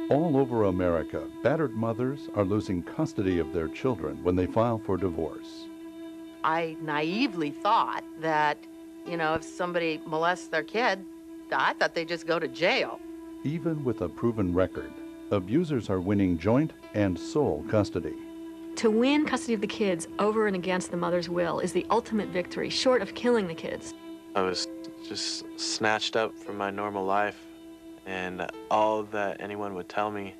All over America, battered mothers are losing custody of their children when they file for divorce. I naively thought that, if somebody molests their kid, I thought they'd just go to jail. Even with a proven record, abusers are winning joint and sole custody. To win custody of the kids over and against the mother's will is the ultimate victory, short of killing the kids. I was just snatched up from my normal life, and all that anyone would tell me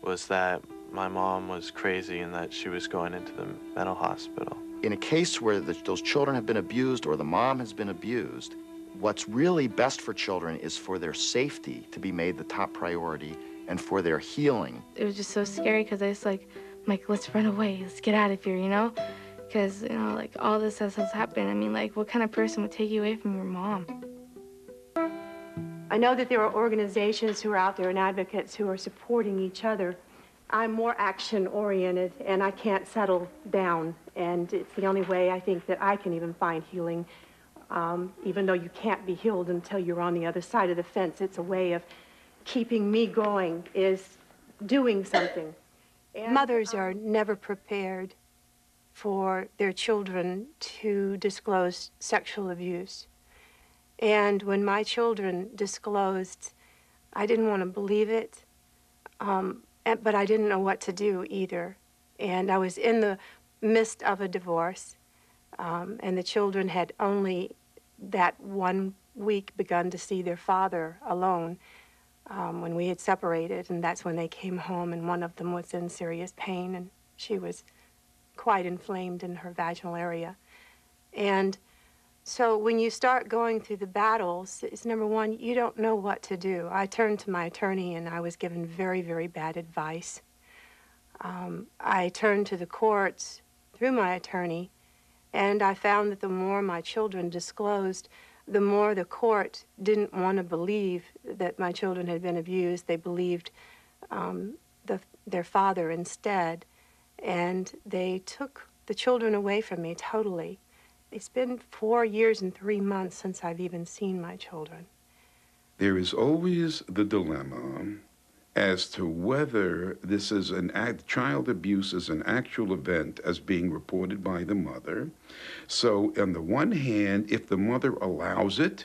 was that my mom was crazy and that she was going into the mental hospital. In a case where those children have been abused or the mom has been abused, what's really best for children is for their safety to be made the top priority and for their healing. It was just so scary because I was like, let's run away, let's get out of here, Because, like, all this has happened. I mean, like, what kind of person would take you away from your mom? I know that there are organizations who are out there and advocates who are supporting each other. I'm more action-oriented, and I can't settle down. And it's the only way I think that I can even find healing, even though you can't be healed until you're on the other side of the fence. It's a way of keeping me going, is doing something. And, mothers are never prepared for their children to disclose sexual abuse. And when my children disclosed, I didn't want to believe it, but I didn't know what to do either. And I was in the midst of a divorce, and the children had only that 1 week begun to see their father alone when we had separated, and that's when they came home, and one of them was in serious pain, and she was quite inflamed in her vaginal area. And so when you start going through the battles, it's number one, you don't know what to do. I turned to my attorney, and I was given very, very bad advice. I turned to the courts through my attorney, and I found that the more my children disclosed, the more the court didn't want to believe that my children had been abused. They believed their father instead, and they took the children away from me totally. It's been 4 years and 3 months since I've even seen my children. There is always the dilemma as to whether this is child abuse is an actual event as being reported by the mother. So on the one hand, if the mother allows it,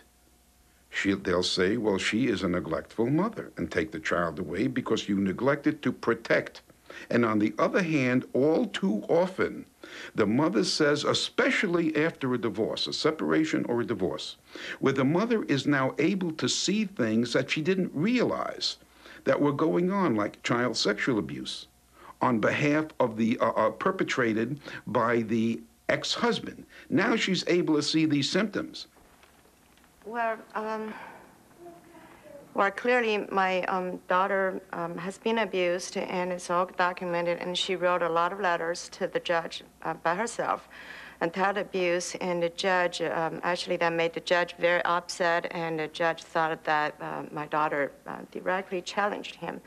they'll say, well, she is a neglectful mother and take the child away because you neglected to protect. And on the other hand, all too often, the mother says, especially after a divorce, a separation or a divorce, where the mother is now able to see things that she didn't realize that were going on, like child sexual abuse, on behalf of the perpetrated by the ex-husband. Now she's able to see these symptoms. Well, clearly my daughter has been abused, and it's all documented, and she wrote a lot of letters to the judge by herself and tell the abuse, and the judge, actually that made the judge very upset, and the judge thought that my daughter directly challenged him.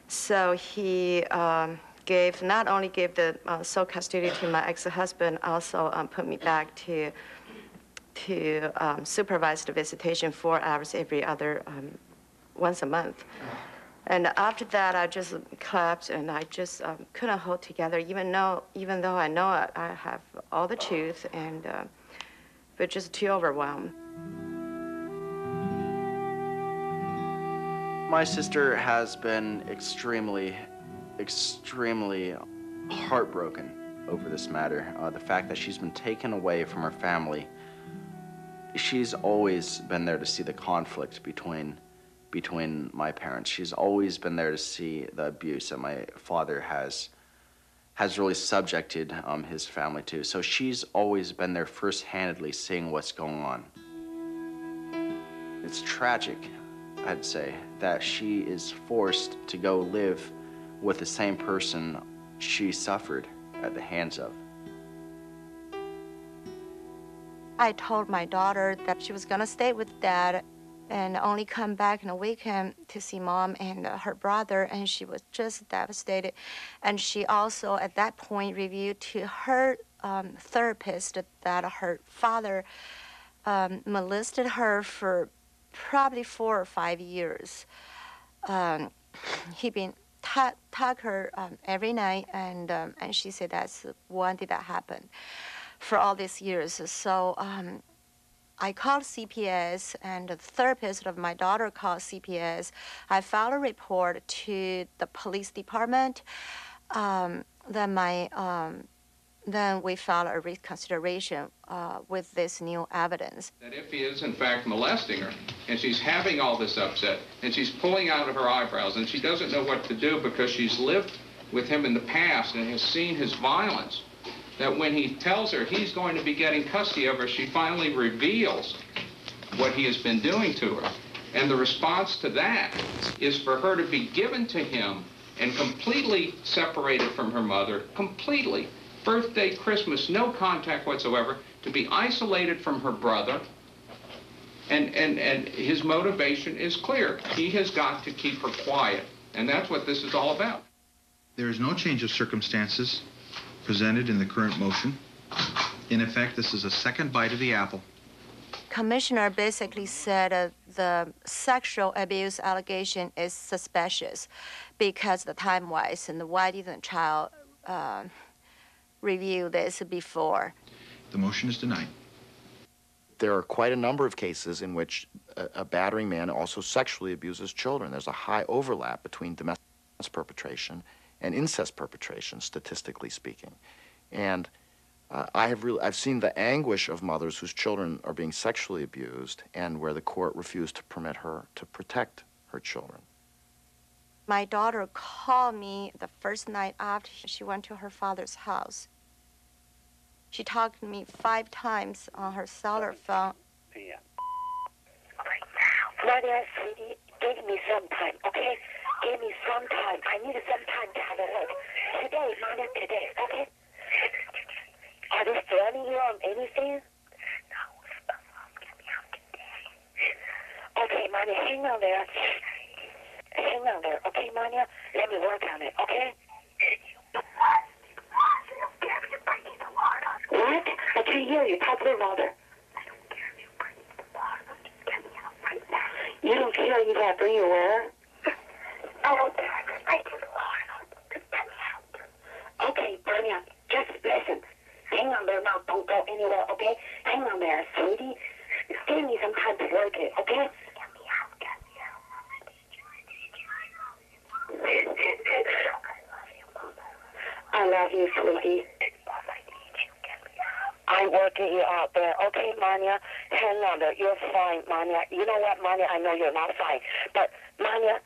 So he not only gave the sole custody to my ex-husband, also put me back to supervise the visitation 4 hours every other, once a month. And after that, I just collapsed, and I just couldn't hold together, even though I know I have all the truth, and but just too overwhelmed. My sister has been extremely, extremely heartbroken over this matter. The fact that she's been taken away from her family. She's always been there to see the conflict between my parents. She's always been there to see the abuse that my father has really subjected his family to. So she's always been there first-handedly seeing what's going on. It's tragic, I'd say, that she is forced to go live with the same person she suffered at the hands of. I told my daughter that she was gonna stay with Dad and only come back in a weekend to see Mom and her brother, and she was just devastated. And she also, at that point, reviewed to her therapist that her father molested her for probably 4 or 5 years. he been tag her every night, and she said that's when did that happen for all these years. So I called CPS, and the therapist of my daughter called CPS. I filed a report to the police department. Then we filed a reconsideration with this new evidence. That if he is in fact molesting her, and she's having all this upset, and she's pulling out of her eyebrows, and she doesn't know what to do because she's lived with him in the past and has seen his violence, that when he tells her he's going to be getting custody of her, she finally reveals what he has been doing to her. And the response to that is for her to be given to him and completely separated from her mother, completely. Birthday, Christmas, no contact whatsoever, to be isolated from her brother. And his motivation is clear. He has got to keep her quiet. And that's what this is all about. There is no change of circumstances presented in the current motion. In effect, this is a second bite of the apple. Commissioner basically said the sexual abuse allegation is suspicious because the time-wise, and why didn't child review this before? The motion is denied. There are quite a number of cases in which a battering man also sexually abuses children. There's a high overlap between domestic violence perpetration and incest perpetration, statistically speaking. And I've seen the anguish of mothers whose children are being sexually abused and where the court refused to permit her to protect her children. My daughter called me the first night after she went to her father's house. She talked to me 5 times on her cellular phone. Nadia, sweetie, give me some time, okay? Give me some time. I need some time to have a look. Today, Nadia, today, okay? Are they threatening you on anything? No, get me out today. Okay, Nadia, hang on there. Hang on there, okay, Manya? Let me work on it, okay? What? I can't hear you. Talk a little louder. I don't care if you bring me the water. Just get me out right now. You don't care you gotta bring your where? I don't care. Just bring me the water. Just get me out. Okay, Manya, just listen. Hang on there now. Don't go anywhere, okay? Hang on there, sweetie. Just give me some time to work it, okay? Get me out. Get me out. I love you, sweetie. I'm working you out there. Okay, Manya, hang on there. You're fine, Manya. You know what, Manya? I know you're not fine. But, Manya,